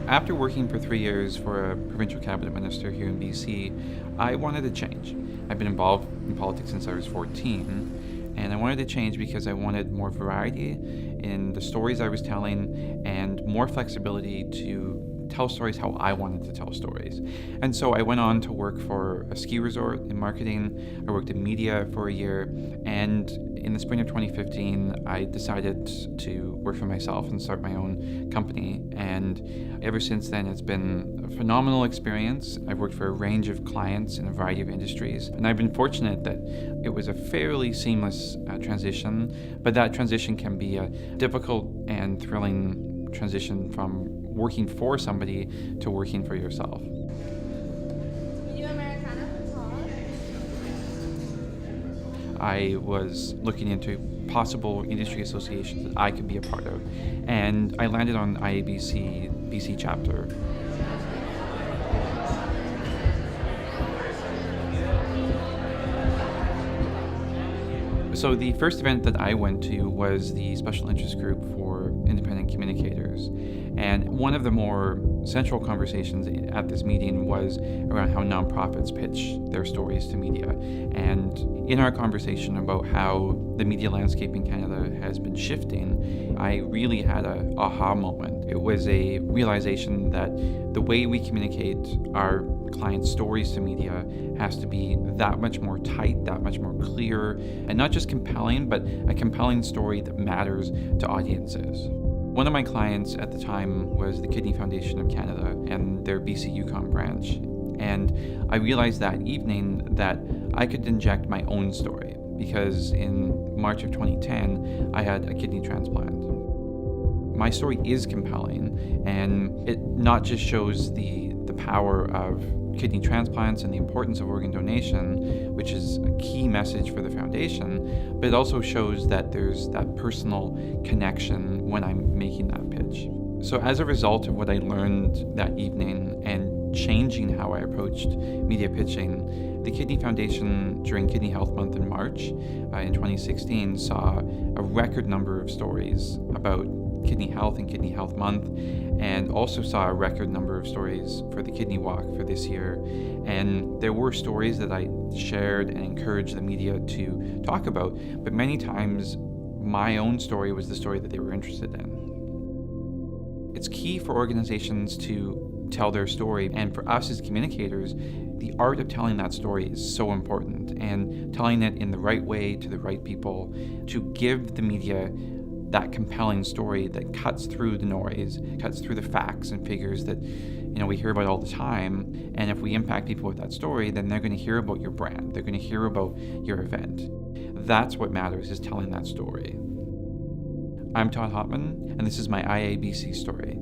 After working for 3 years for a provincial cabinet minister here in BC, I wanted to change. I've been involved in politics since I was 14, and I wanted to change because I wanted more variety in the stories I was telling and more flexibility to tell stories how I wanted to tell stories. And so I went on to work for a ski resort in marketing. I worked in media for a year, and in the spring of 2015, I decided to work for myself and start my own company. And ever since then, it's been a phenomenal experience. I've worked for a range of clients in a variety of industries, and I've been fortunate that it was a fairly seamless transition, but that transition can be a difficult and thrilling transition from working for somebody to working for yourself. I was looking into possible industry associations that I could be a part of, and I landed on IABC BC chapter. So the first event that I went to was the Special Interest Group for Independent Communicators. And one of the more central conversations at this meeting was around how nonprofits pitch their stories to media. And in our conversation about how the media landscape in Canada has been shifting, I really had a aha moment. It was a realization that the way we communicate our clients' stories to media has to be that much more tight, that much more clear, and not just compelling, but a compelling story that matters to audiences. One of my clients at the time was the Kidney Foundation of Canada and their BC Yukon branch. And I realized that evening that I could inject my own story because in March of 2010, I had a kidney transplant. My story is compelling, and it not just shows the power of kidney transplants and the importance of organ donation, which is a key message for the foundation, but it also shows that there's that personal connection when I'm making that pitch. So as a result of what I learned that evening and changing how I approached media pitching, the Kidney Foundation during Kidney Health Month in March in 2016 saw a record number of stories about kidney health and Kidney Health Month, and also saw a record number of stories for the Kidney Walk for this year. And there were stories that I shared and encouraged the media to talk about, but many times my own story was the story that they were interested in. It's key for organizations to tell their story, and for us as communicators, the art of telling that story is so important, and telling it in the right way to the right people to give the media that compelling story that cuts through the noise, cuts through the facts and figures that we hear about all the time. And if we impact people with that story, then they're going to hear about your brand. They're going to hear about your event. That's what matters, is telling that story. I'm Todd Hauptman, and this is my IABC story.